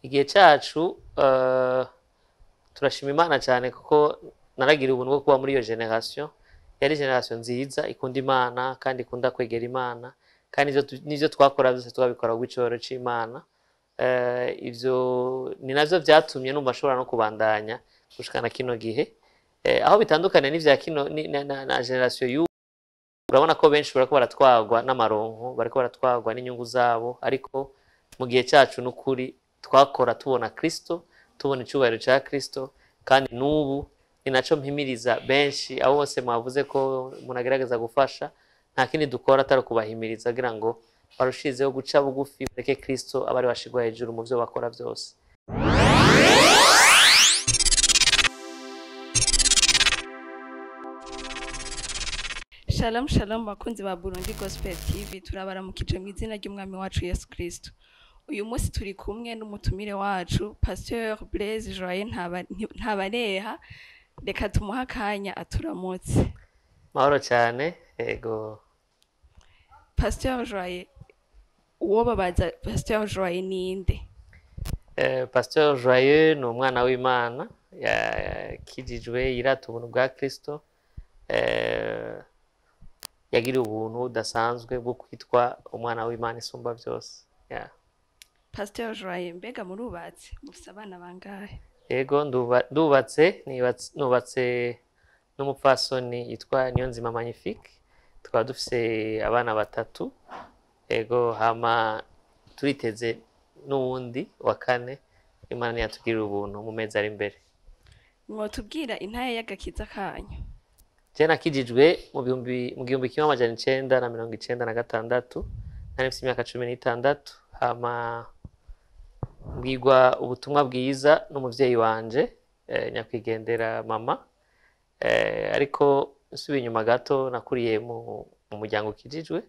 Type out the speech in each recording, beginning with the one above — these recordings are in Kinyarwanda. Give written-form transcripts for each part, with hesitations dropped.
Igihe cyacu turashima Imana cyane kuko naragira ubuntu bwo kuba muri iyo generation. Yari generation nziza ikunda Imana kandi ikunda kwegera Imana, kandi n'ivyo twakora byose twabikora gw'icoro c'Imana. Ivyo ni navyo vyatumye numva ashobora no kubandanya gushikana kino gihe. Aho bitandukanye n'ivya kino na generation y'ubu, urabona ko benshi barako baratwagwa n'amaronko, barako baratwagwa n'inyungu zabo, ariko mu gihe cyacu n'ukuri twakora tubona Kristo, tubona icubahiro ca Kristo, kandi n'ubu ni naco mpimiriza benshi abo bose mwavuze ko munagerageza gufasha. Nta kindi dukora atari kubahimiriza kugira ngo barushizeho guca bugufi, bareke Kristo abari bashigwa hejuru mu byo bakora byose. Shalom shalom bakunzi ba Burundi Gospel TV, turabaramukije mu izina ry'umwami wacu Yesu Kristo. Uyu munsi turi kumwe n'umutumire wacu Pst Joyeux ntabareha. Reka tumuha akanya aturamutse. Mahoro cyane. Ego Pst Joyeux, uwo babaza Pst Joyeux ninde? Pst Joyeux ni umwana w'Imana yakijijwe, yirata ubuntu bwa Kristo, yagira ubuntu budasanzwe bwo kwitwa umwana w'Imana isumba byose. Pst Joyeux, mbega murubatse, mufise abana bangahe? Ego nubatse n'umupfasoni yitwa Niyonzima Magnifique, tukaba dufise abana batatu. Ego hama turiteze n'uwundi wa kane, Imana ntiyatugirira ubuntu mu mezi ari imbere. Mwotubwira intaye y'agakiza kanyu? Je nakijijwe mu 1996, nari mfise imyaka 16. Hama mbwirwa ubutumwa bwiza n'umuvyeyi wanje, nyakwigendera mama. Ariko nsubiye inyuma gato, nakuriye mu muryango ukijijwe,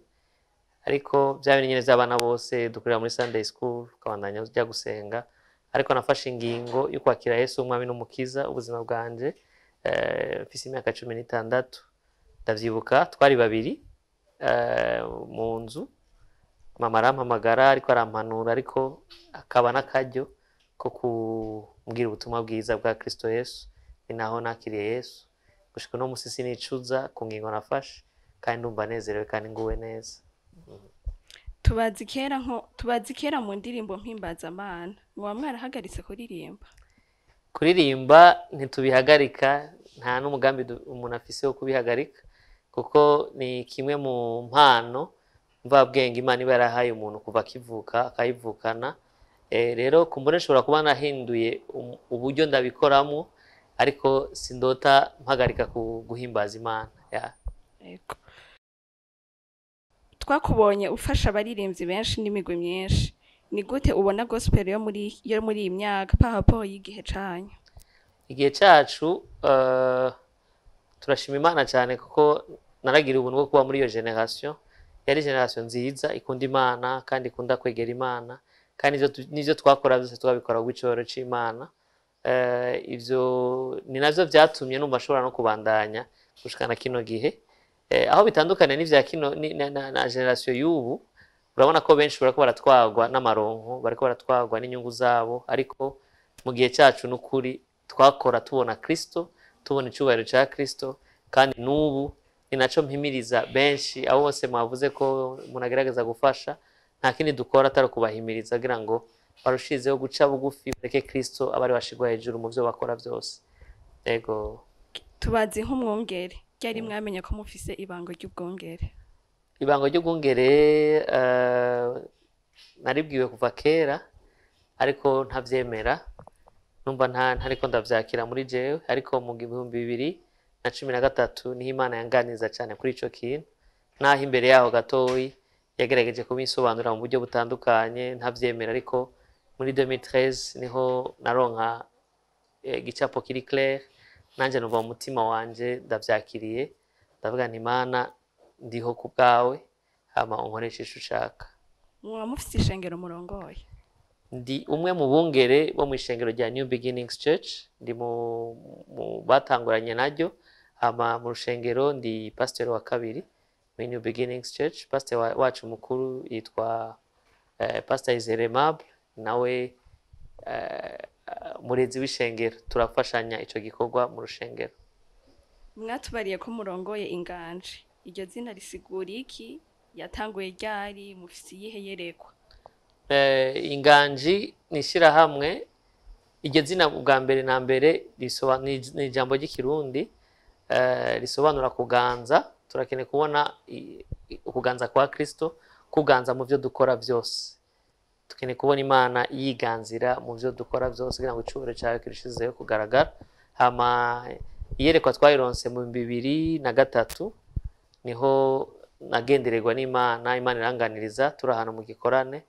ariko byabindi nyene by'abana bose dukurira muri Sunday school, kabandanya ujya gusenga. Ariko nafashe ingingo yo kwakira Yesu umwami n'umukiza ubuzima bwanje mfise imyaka 16. Ndavyibuka twari babiri mu nzu, mama arampamagara ariko arampanura, ariko akaba n'akaryo ko kumbwira ubutumwa bwiza bwa Kristo Yesu. Ni naho nakiriye Yesu, gushika no musi sinicuza ku ngingo nafashe, kandi ndumva nezerewe kandi nguwe neza. Tubazi kera mu ndirimbo mpimbazamana, muba mwarahagaritse kuririmba? Kuririmba ntitubihagarika, nta n'umugambi umuntu afise wo kubihagarika, kuko ni kimwe mu mpano mvabwenge Imana iba yarahaye umuntu kuva akivuka akayivukana. Rero kumbure nshobora kuba nahinduye uburyo ndabikoramo, ariko sindota mpagarika guhimbaza Imana. Ego. Twakubonye ufasha abaririmbyi benshi n'imigwi myinshi. Ni gute ubona gospel yo muri iyi myaka pahapo y'igihe canyu? Igihe cyacu turashima Imana cyane kuko naragira ubuntu bwo kuba muri iyo generation. Yari generation nziza ikunda Imana kandi ikunda kwegera Imana, kandi n'ivyo twakora byose twabikora gw'icoro c'Imana. Ivyo ni navyo vyatumye numva ashobora no kubandanya gushikana kino gihe. Aho bitandukanye n'ivya kino na generation y'ubu, urabona ko benshi barako baratwagwa n'amaronko, barako baratwagwa n'inyungu zabo, ariko mu gihe cyacu n'ukuri twakora tubona Kristo, tubona icubahiro ca Kristo, kandi n'ubu ni naco mpimiriza benshi abo bose mwavuze ko munagerageza gufasha. Nta kindi dukora atari kubahimiriza kugira ngo barushizeho guca bugufi, bareke Kristo abari bashigwa hejuru mu byo bakora byose. Ego Tubazi nk'umwongere, ryari mwamenye ko mufise ibango ry'ubwongere? Ibango ry'ubwongere naribwiwe kuva kera, ariko ntavyemera, numva ntariko ndavyakira muri jewe. Ariko mu 2013 niho Imana yanganiza cyane kuri ico kintu, naho imbere yaho gatoyi yagerageje kubisobanura mu buryo butandukanye ntavyemera. Ariko muri 2013 niho naronka igicapo kiri clair, nanje numva mu mutima wanje ndavyakiriye, ndavuga nti Imana ndiho ku bwawe, hama unkoreshe ico ushaka. Muba mufise ishengero murongoye? Ndi umwe mu bungere bo mu ishengero rya New Beginnings Church, ndi mu batanguranye naryo. Hama mu rushengero ndi pastor wa kabiri mu New Beginnings Church. Pastor wacu mukuru yitwa Pastor Izeremable, nawe murezi w'ishengero turafashanya ico gikorwa mu rushengero. Mwatubariye ko murongoye inganje, iryo zina risigura iki? Yatanguye ryari? Mufise iyihe yerekwa? Inganji ni ishirahamwe, iryo zina bwa mbere na mbere ni ijambo ry'ikirundi risobanura kuganza. Turakeneye kubona ukuganza kwa Kristo, kuganza mu byo dukora byose. Tukeneye kubona Imana yiganzira mu byo dukora byose kugira ngo icubahiro cyawe kirishizeho kugaragara. Hama iyerekwa twayironse mu 2003 niho nagendererwa n'Imana, Imana iranganiriza turi ahantu mu gikorane.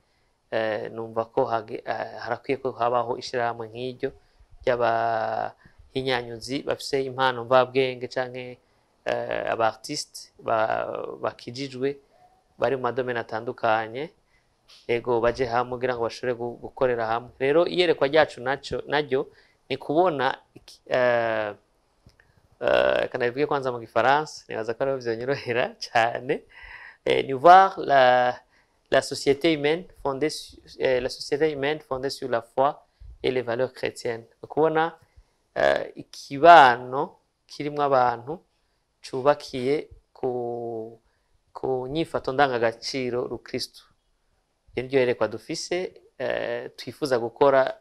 Numva ko harakwiye ko habaho ishirahamwe nk'iryo ry'abahinyanyuzi bafise impano mvabwenge canke abartiste bakijijwe bari mu madomene atandukanye, ego baje hamwe kugira ngo bashobore gukorera hamwe. Rero iyerekwa ryacu naryo ni kubona kana bivuge kwanza mu gifaransa nibaza ko ari vyonyorohera cyane, ni voir la société humaine fondée sur la foi et les valeurs chrétiennes. Kubona ikibano kirimwo abantu cubakiye ku nyifato ndangagaciro rukristo. Iryo yerekwa dufise twifuza gukora,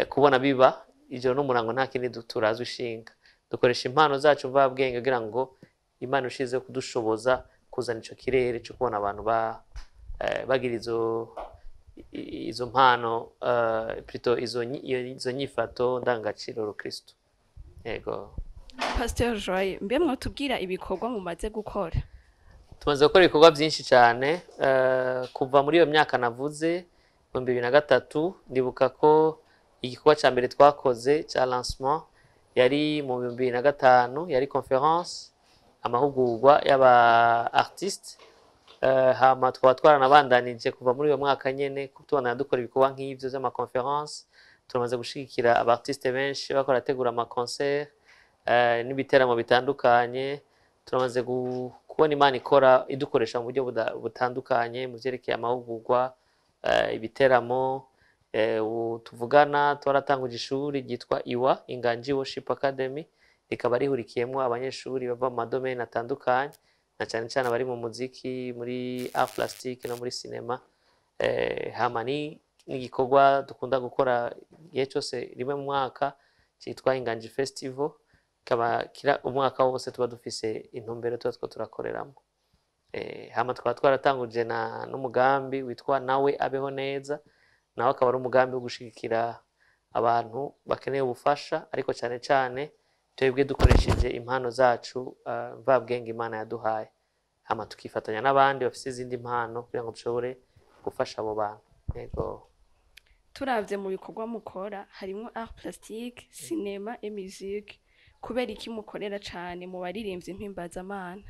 kubona biba ijoro n'umurango nta kindi turazi ushinga. Dukoresha impano zacu mvabwenge kugira ngo Imana ushize kudushoboza kuzana ico kirere cyo kubona abantu bagira izo mpano, plutôt izo nyifato ndangagaciro rukristo. Yego. Pst Joyeux, mbe mwotubwira ibikorwa mumaze gukora? Tumaze gukora ibikorwa byinshi cyane kuva muri iyo myaka navuze mu 2003. Ndibuka ko igikorwa cya mbere twakoze cya lancement yari mu 2005, yari conference, amahugurwa y'aba artiste. Hama twaba twaranabandanije kuva muri uyo mwaka nyene tubona dukora ibikorwa nk'ivyo vy'ama conference. Turamaze gushigikira aba artiste benshi bakora ategura ama concert n'ibiteramo bitandukanye. Turamaze kubona Imana ikora idukoresha mu buryo butandukanye mu vyerekeye amahugurwa, ibiteramo. Tuvugana twaratanguje ishuri ryitwa IWA, INGANJI Worship Academy, rikaba rihurikiyemo abanyeshuri bava mu madomene atandukanye na cyane cyane abari mu muziki, muri art plastique no muri cinema. Hama ni igikorwa dukunda gukora igihe cyose rimwe mu mwaka cyitwa INGANJI Festival. Kaba kira umwaka wose tuba dufise intumbero tuba turakoreramo. Hama twaratanguje n'umugambi witwa nawe abeho neza, nawe akaba ari umugambi wo gushigikira abantu bakeneye ubufasha, ariko cyane cyane twebwe dukoresheje impano zacu mvabwenge Imana yaduhaye. Hama tukifatanya n'abandi bafise izindi impano kugira ngo dushobore gufasha abo bantu. Yego. Turavye mu bikorwa mukora harimo art plastique, cinema et musique. Kubera iki mukorera cyane mu baririmbyi mpimbazamana?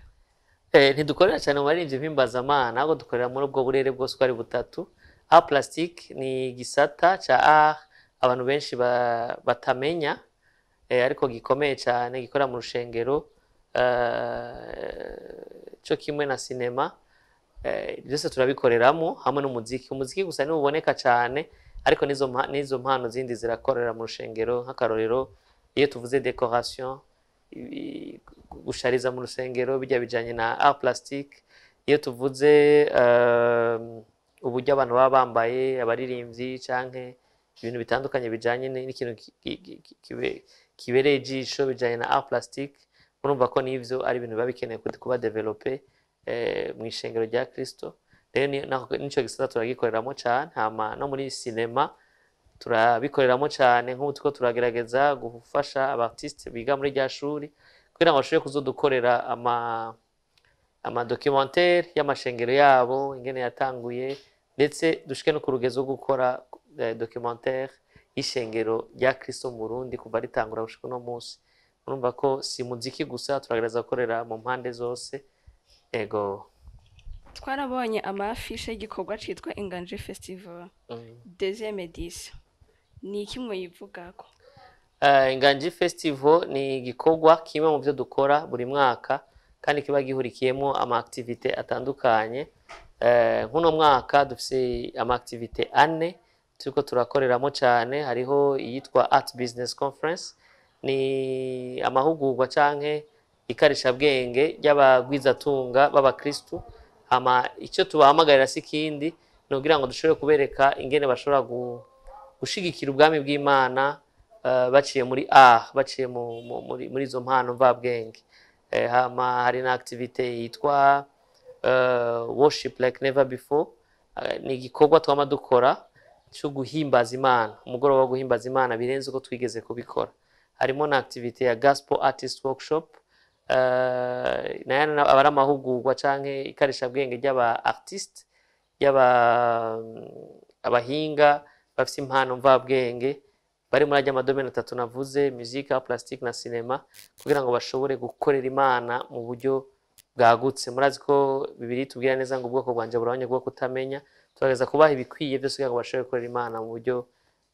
Ntidukorera cyane mu baririmbyi mpimbazamana, ahubwo dukorera muri ubwo burere bwose uko ari butatu. Art plastique ni gisata ca art abantu benshi batamenya, ariko gikomeye cyane gikora mu rushengero, cyo kimwe na cinema. Byose turabikoreramo hamwe n'umuziki. Umuziki gusa niwo uboneka cyane, ariko nizo mpano zindi zirakorera mu rushengero. Nk'akarorero iyo tuvuze decoration, gushariza mu rusengero bijya bijanye na art plastique. Iyo tuvuze uburyo abantu baba bambaye, abaririmbyi canke ibintu bitandukanye bijanye n'ikintu kibereye ijisho bijanye na art plastique, urumva ko n'ivyo ari ibintu biba bikeneye kuba developer mu ishengero rya Kristo. Rero nico gisata turagikoreramo cyane. Hama no muri cinema turabikoreramo cyane, nk'ubu tuko turagerageza gufasha abartiste biga muri rya shuri kugira ngo bashobore kuzodukorera ama documentaire y'amashengero yabo ingene yatanguye, ndetse dushike no ku rugezo rwo gukora documentaire y'ishengero rya Kristo mu Burundi kuva ritangura gushika no munsi. Urumva ko si muziki gusa, turagerageza gukorera mu mpande zose. Ego. Twarabonye amafishe y'igikorwa citwa INGANJI Festival deuxième édition. Ni iki mwivugako? INGANJI Festival ni igikorwa kimwe mu byo dukora buri mwaka, kandi kiba gihurikiyemo ama activité atandukanye. Nk'uno mwaka dufise ama activité 4 turiko turakoreramo cyane hariho iyitwa Art Business Conference, ni amahugurwa canke ikarisha bwenge y'abagwizatunga b'abakristu. Hama icyo tubahamagarira si kindi no kugira ngo dushobore kubereka ingene bashobora gushigikira ubwami bw'Imana baciye muri baciye muri izo mpano mvabwenge. Hama hari na activity yitwa worship like never before, ni igikorwa twama dukora cyo guhimbaza Imana, umugoroba wo guhimbaza Imana birenze uko twigeze kubikora. Harimo na activity ya gospel artist workshop, nayo abari amahugurwa canke ikarisha bwenge ry'aba artist, abahinga bafite impano mvabwenge bari muri ajya amadomene 3 navuze: musique, plastique na cinema, kugira ngo bashobore gukorera Imana mu buryo bwagutse. Murazi ko Bibiri tubwira neza ngo ubwoko bwanje burabanye bwo kutamenya, turageza kubaha ibikwiye byose kugira ngo bashobore gukorera Imana mu buryo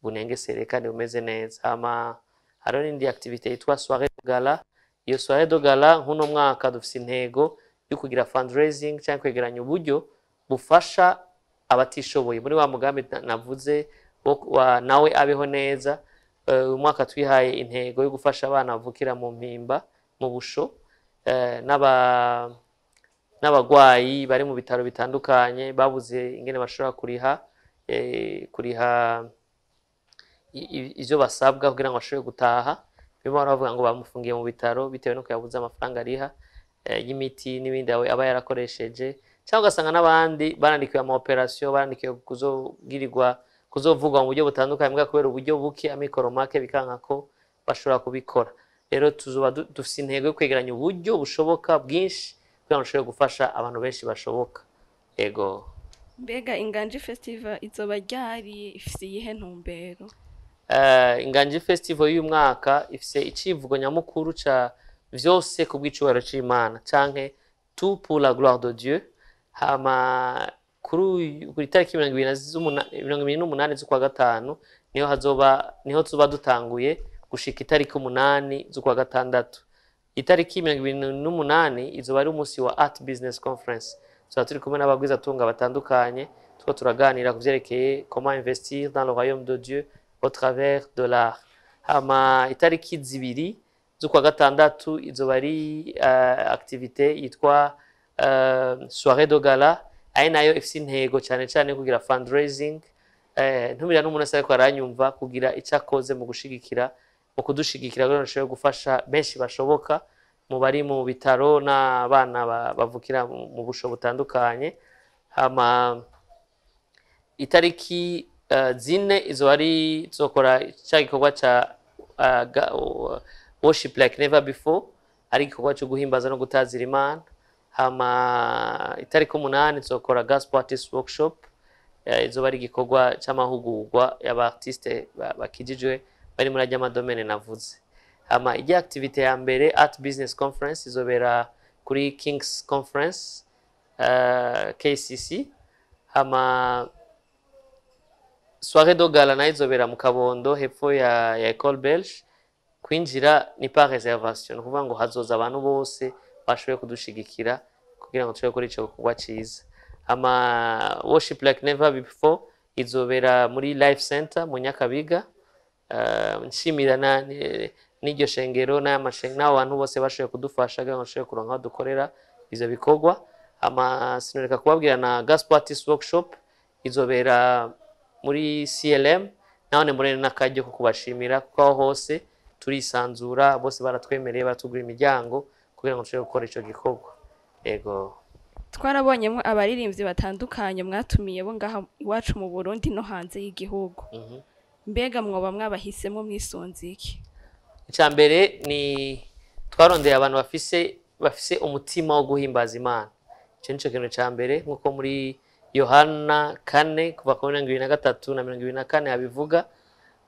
bunengesere kandi bumeze neza. Hama hariho n'indi activité yitwa soirée de gala. Iyo soirée de gala nkuno mwaka dufite intego yo kugira fundraising cyangwa kwegeranya uburyo bufasha abatishoboye muri wa mugambi navuze wa nawe abeho neza. Uyu mwaka twihaye intego yo gufasha abana bavukira mu mpimba mu busho, n'abagwayi bari mu bitaro bitandukanye babuze ingene bashobora kuriha ivyo basabwa kugira ngo bashobore gutaha. Bimwe baravuga ngo bamufungiye mu bitaro bitewe no kuyabuza amafaranga ariha y'imiti n'ibindi aba yarakoresheje, cyangwa ugasanga n'abandi barandikiwe ama operation, barandikiwe kuzovugwa mu buryo butandukanye mbwa kubera uburyo buke amikoro make bikanka ko bashobora kubikora. Rero tuzoba dufite intego yo kwegeranya uburyo bushoboka bwinshi kugira ngo dushobore gufasha abantu benshi bashoboka. Ego. Mbega Inganji Festival izoba ryari, ifise iyihe ntumbero? Inganji Festival y'uyu mwaka ifise icivugo nyamukuru ca vyose ku bw'icubahiro c'Imana canke tout pour la gloire de Dieu. Hama kuri tariki 28 z'ukwa gatanu niho tuzoba dutanguye gushika itariki 8 z'ukwa gatandatu. Itariki 28 izoba ari umunsi wa Art Business Conference. Tuba turi kumwe n'abagwizatunga batandukanye, tuko turaganira ku vyerekeye comment investir dans le royaume de Dieu au travers de l'art. Hama itariki 2 z'ukwa gatandatu izoba ari activité yitwa soirée de gala, ari nayo ifise intego cyane cyane kugira fundraising. Ntumira n'umuntu ariko aranyumva kugira icyakoze mu gushigikira mu kudushigikira kugira ngo dushobore gufasha benshi bashoboka mu bari mu bitaro n'abana bavukira mu busho butandukanye. Hama itariki 4 izo ari tuzokora cya gikorwa ca worship like never before, ari igikorwa cyo guhimbaza no gutazira Imana. Hama itariki 8 tuzokora gospel artist workshop, izoba ari igikorwa cy'amahugurwa y'abartiste bakijijwe bari muri ajya amadomene navuze. Hama ijya activity ya mbere Art Business Conference izobera kuri King's Conference KCC. Hama soirée de gala nayo izobera mu Kabondo hepfo ya École Belge. Kwinjira ni par réservation, kuvuga ngo hazoza abantu bose bashoboye kudushigikira kugira ngo tushobore gukora ico gikorwa ciza. Hama worship like never before izobera muri Life Center mu Nyakabiga. Nshimira n'iryo shengero n'abantu bose bashoboye kudufasha kugira ngo dushobore kuronka aho dukorera ivyo bikorwa. Hama sinoreka kubabwira na gospel artist workshop izobera muri CLM, naone murene n'akaryo ko kubashimira kuko hose turisanzura, bose baratwemereye baratugura imiryango kugira ngo dushobore gukora ico gikorwa. Ego. Twarabonyemo abaririmbyi batandukanye mwatumiye bo ngaha iwacu mu Burundi no hanze y'igihugu. Mbega mwoba mwabahisemo mwisonze iki? Icyambere ni twarondeye abantu bafise umutima wo guhimbaza Imana. Ico nico kintu cyambere nkuko muri Yohana 4 kuva ku 23 na 24 yabivuga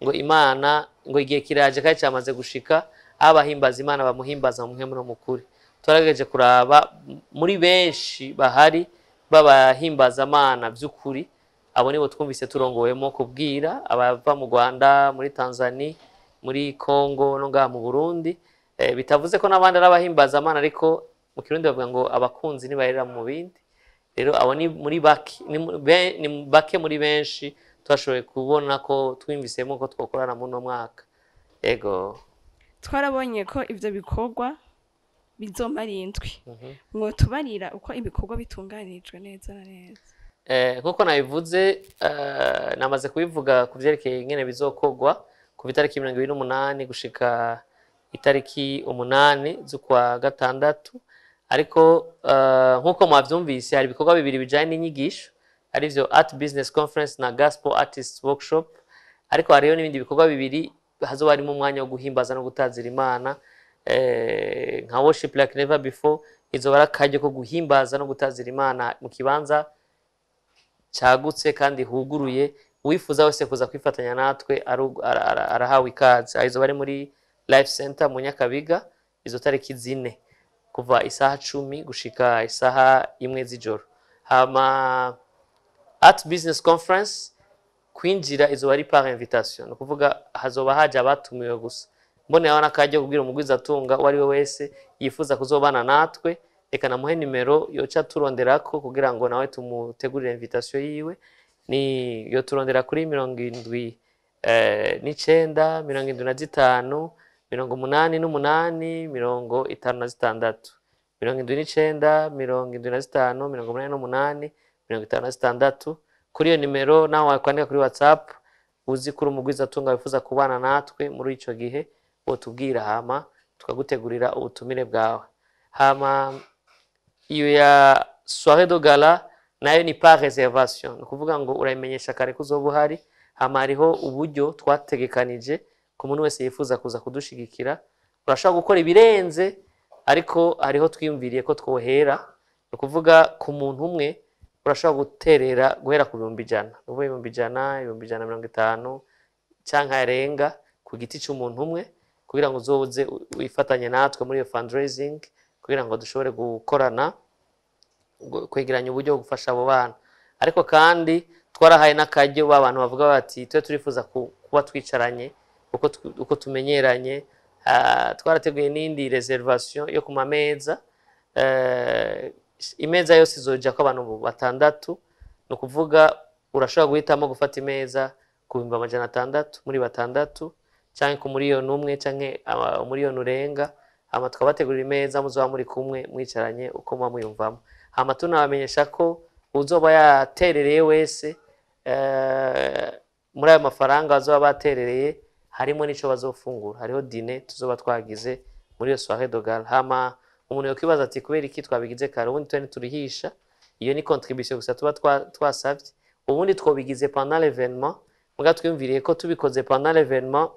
ngo Imana ngo igihe kiraje kandi cyamaze gushika abahimbaza Imana bamuhimbaza mu mpemu no mukuri. Twarageje kuraba muri benshi bahari babahimbaza Imana by'ukuri, abo nibo twumvise turongowemo kubwira abava mu Rwanda, muri Tanzania, muri Congo no ngaha mu Burundi. Bitavuze ko n'abandi arabahimbaza Imana, ariko mu Kirundi bavuga ngo abakunzi nibarera mu bindi. Rero abo ni muri bake, ni bake muri benshi twashoboye kubona ko twimvisemo ko twokorana muri uno mwaka. Ego twarabonye ko ivyo bikorwa bizomara indwi. Mwotubarira uko ibikorwa bitunganijwe neza na neza? Nkuko nabivuze, namaze kubivuga ku vyerekeye ingene bizokorwa ku itariki 28 gushika itariki 8 z'ukwa gatandatu, ariko nkuko mwavyumvise hari ibikorwa bibiri bijanye n'inyigisho, arivyo Art Business Conference na Gospel Artists Workshop, ariko hariyo n'ibindi bikorwa bibiri hazoba harimo umwanya wo guhimbaza no gutazira Imana, nka worship like never before. Izoba ari akaryo ko guhimbaza no gutazira Imana mu kibanza cagutse kandi huguruye. Uwifuza wese kuza kwifatanya natwe arahawe ikaze. Izoba ari muri Life Center mu Nyakabiga, izo tariki 4 kuva isaha 10 gushika isaha 1 z'ijoro. Hama Art Business Conference kwinjira izoba ari par invitation, no kuvuga hazoba haje abatumiwe gusa. Mbone abana kajya kubwira umugwiza atunga uwari we wese yifuza kuzobana natwe, reka namuhe nimero yoca turonderako kugira ngo nawe tumutegurire invitation yiwe. Ni yo turondera kuri 79 75 88 56 79 75 56. Kuri iyo nimero nawe wakwandika kuri WhatsApp uzi kuri umugwiza atunga wifuza kubana natwe muri ico gihe, wotubwira hama tukagutegurira ubutumire bwawe. Hama iyo ya soirée de gala nayo ni par réservation, no kuvuga ngo urayimenyesha kare kuzoba uhari. Hama hariho uburyo twategekanije ku muntu wese yifuza kuza kudushigikira. Urashobora gukora ibirenze, ariko hariho twiyumviriye ko twohera, no kuvuga ku muntu umwe urashobora guterera guhera ku 100, uvuye 100, 150 canke yarenga ku giti cy'umuntu umwe, kugira ngo uzoze wifatanye natwe muri iyo fundraising, kugira ngo dushobore gukorana kwegeranya uburyo bwo gufasha abo bana. Ariko kandi twarahaye n'akaryo b'abantu bavuga bati twe turifuza kuba twicaranye uko tumenyeranye. Twarateguye n'indi reservation yo ku mameza. Imeza yose izoja ko abantu 6, no kuvuga urashobora guhitamo gufata imeza ku 600 muri 6, canke ku miliyoni 1 canke miliyoni urenga. Hama twabategurira imeza muzoba muri kumwe mwicaranye uko mwumvamo. Hama tunabamenyesha ko uzoba yaterereye wese muri ayo mafaranga azoba baterereye harimo n'ico bazofungura. Hariho dîner tuzoba twagize muri iyo soirée de gala. Hama umuntu yokibaza ati kubera iki twabigize kare, ubundi twe turihisha. Iyo ni contribution gusa tuba twasavye, ubundi twobigize pendant l'événement. Muga twiyumviriye ko tubikoze pendant l'événement,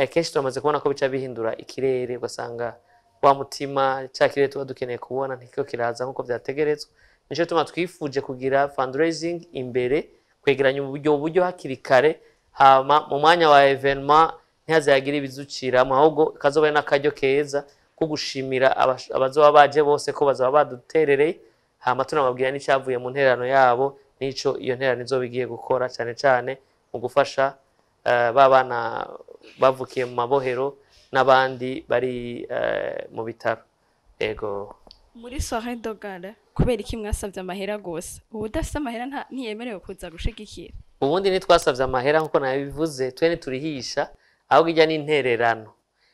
kenshi turamaze kubona ko bica bihindura ikirere, ugasanga wa mutima cya kirere tuba dukeneye kubona ntikiko kiraza nkuko byategerezwa. Nico tuma twifuje kugira fundraising imbere, kwegeranya uburyo hakiri kare. Hama mu mwanya wa événement ntihazagira ibizucira, ahubwo kazoba n'akaryo keza ko gushimira abazoba baje bose ko bazaba baduterereye. Hama tunababwira n'icyavuye mu nterano yabo, nico iyo nterano izobigiye gukora cyane cyane mu gufasha babana bavukiye mu mabohero n'abandi bari mu bitaro. Ego muri soirée de gala kubera iki mwasavye amahera gose? Ubu udafite amahera ntiyemerewe kuza gushigikira? Ubundi nitwasavye amahera nkuko nabivuze, twe turihisha ahubwo ijya n'intererano.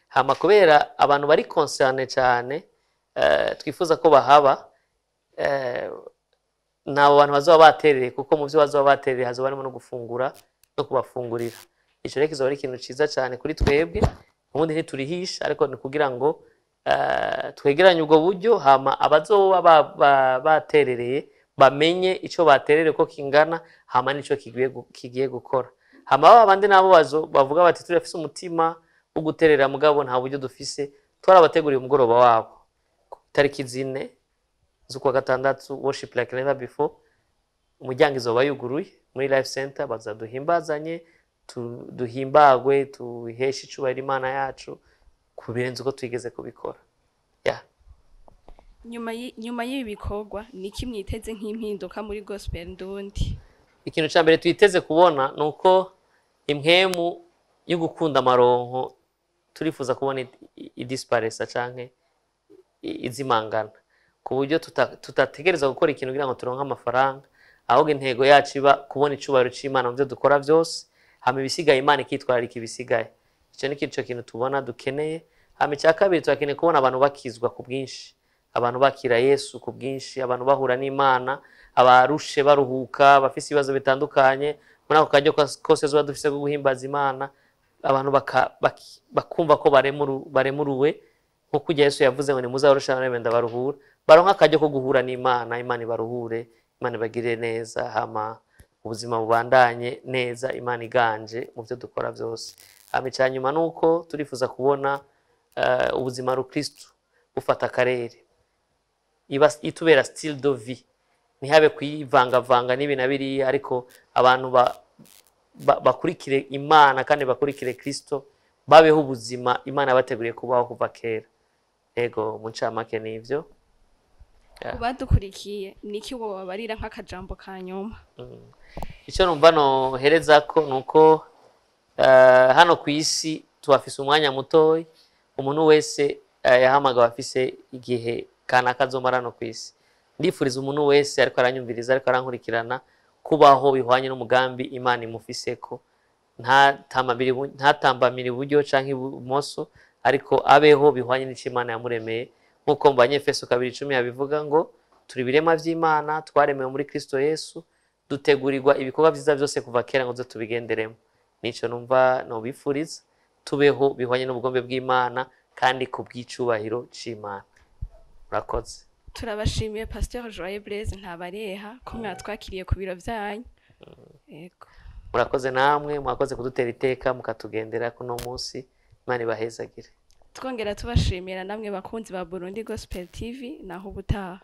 Hama kubera abantu bari concerne cyane, twifuza ko bahaba nabo bantu bazoba baterereye, kuko mu byo bazoba baterereye hazoba harimo no gufungura no kubafungurira. Ico rero kizoba ari ikintu ciza cyane kuri twebwe. Ubundi ntiturihisha, ariko ni kugira ngo twegeranye ubwo buryo, hama abazoba baterereye bamenye ico baterereye ko kingana, hama nico kigiye gukora. Hama abandi nabo bavuga bati turafise umutima wo guterera mugabo nta buryo dufise, twarabateguriye umugoroba wabo tariki 4 z'ukwa gatandatu, worship like never before. Umuryango izoba yuguruye muri Life Center, bazaduhimbazanye duhimbagwe, tuheshe icubahiro Imana yacu kubirenza uko twigeze kubikora. Nyuma y'ibi bikorwa niki mwiteze nk'impinduka muri gospel Ndundi? Ikintu cya mbere twiteze kubona nuko impwemu yo gukunda amaronko turifuza kubona idisparesa canke izimangana, ku buryo tutategereza gukora ikintu kugira ngo turonke amafaranga, ahubwo intego yacu iba kubona icubahiro c'Imana mu byo dukora byose, hama ibisigaye Imana ikitwararika ibisigaye. Ico ni kintu tubona dukeneye. Hama icya kabiri turakeneye kubona abantu bakizwa ku bwinshi, abantu bakira Yesu ku bwinshi, abantu bahura n'Imana, abarushe baruhuka, bafise ibibazo bitandukanye, muri ako karyo kose zuba dufise guhimbaza Imana, abantu bakumva ko baremuruwe, nko kujya Yesu yavuze ngo nimuzarusha n'abenda baruhura, baronka akaryo ko guhura n'Imana, Imana ibaruhure, Imana ibagirire neza, hama ubuzima bubandanye neza, Imana iganje mu byo dukora byose. Hama icyanyuma nuko turifuza kubona ubuzima rukristo bufata akarere, itubera style de vie, ntihabe kwivangavanga n'ibintu biriya, ariko abantu bakurikire Imana kandi bakurikire Kristo, babeho ubuzima Imana bateguriye kubaho kuva kera. Ego mu ncamake nivyo. Kubadukurikiye niki wo babarira nk'akajambo ka nyuma? Icyo numva no hereza ko nuko hano ku isi tubafise umwanya mutoyi, umuntu wese yahamagawe afise igihe kana kazomara no ku isi. Ndifuriza umuntu wese ariko aranyumviriza, ariko arankurikirana, kubaho bihwanye n'umugambi Imana imufiseko, ntatambamira iburyo canke ibumoso, ariko abeho bihwanye n'ico Imana yamuremeye, nkuko mu Banyefeso 2:10 yabivuga ngo turi birema vy'Imana, twaremewe muri Kristo Yesu, dutegurirwa ibikorwa vyiza byose kuva kera ngo tubigenderemo. Nico numva no bifuriza, tubeho bihwanye n'ubugombe bw'Imana kandi ku bw'icubahiro c'Imana. Murakoze. Turabashimiye Pasteur Joyeux Blaise Ntabareha ko mwatwakiriye ku biro vyanyu. Yego. Murakoze namwe, mwakoze kudutera iteka mukatugendera kuno munsi. Imana ibahezagire. Twongera tubashimira namwe bakunzi ba Burundi Gospel TV, naho ubutaha.